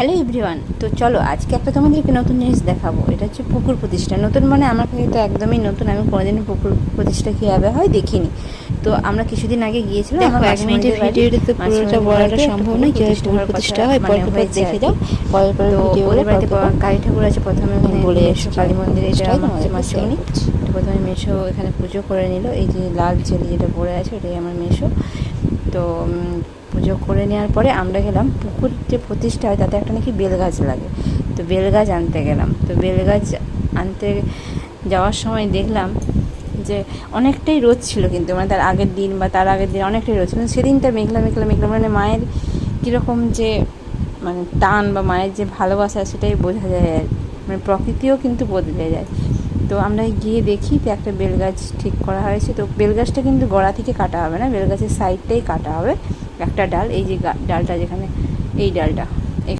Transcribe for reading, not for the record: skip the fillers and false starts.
Hello everyone, তো চলো আজকে একটা তোমাদেরকে নতুন জিনিস দেখাবো। এটা হচ্ছে পুকুর প্রতিষ্ঠা। নতুন মানে আমার কাছে তো একদমই নতুন, আমি কোনোদিনও পুকুর প্রতিষ্ঠা কীভাবে হয় দেখিনি। তো আমরা কিছুদিন আগে গিয়েছিলাম। দেখো, 1 মিনিটের ভিডিওতে পুরোটা বলাটা সম্ভব নয়। কীভাবে পুকুর প্রতিষ্ঠা হয় পরপর দেখে যাও, পরের ভিডিওগুলো বাড়িতে কালী ঠাকুর আছে। প্রথমে বলে মেশো কালী মন্দিরে, এটা আমার মাসিমণি। প্রথমে মেশো এখানে পুজো করে নিল। এই যে লাল চেলি যেটা পড়ে আছে ওটাই আমার মেশো। তো পুজো করে নেওয়ার পরে আমরা গেলাম, পুকুর যে প্রতিষ্ঠা হয় তাতে একটা নাকি বেলগাছ লাগে। তো বেলগাছ আনতে গেলাম। তো বেলগাছ আনতে যাওয়ার সময় দেখলাম যে অনেকটাই রোদ ছিল, কিন্তু মানে তার আগের দিন বা তার আগের দিন অনেকটাই রোদ ছিল। সেদিনটা মেঘলা মেঘলা মেঘলা, মানে মায়ের কীরকম যে মানে টান বা মায়ের যে ভালোবাসা সেটাই বোঝা যায় আর মানে প্রকৃতিও কিন্তু বদলে যায়। তো আমরা গিয়ে দেখি তো একটা বেলগাছ ঠিক করা হয়েছে। তো বেলগাছটা কিন্তু গোড়া থেকে কাটা হবে না, বেলগাছের সাইডটাই কাটা হবে, একটা ডাল, এই যে ডালটা যেখানে, এই ডালটা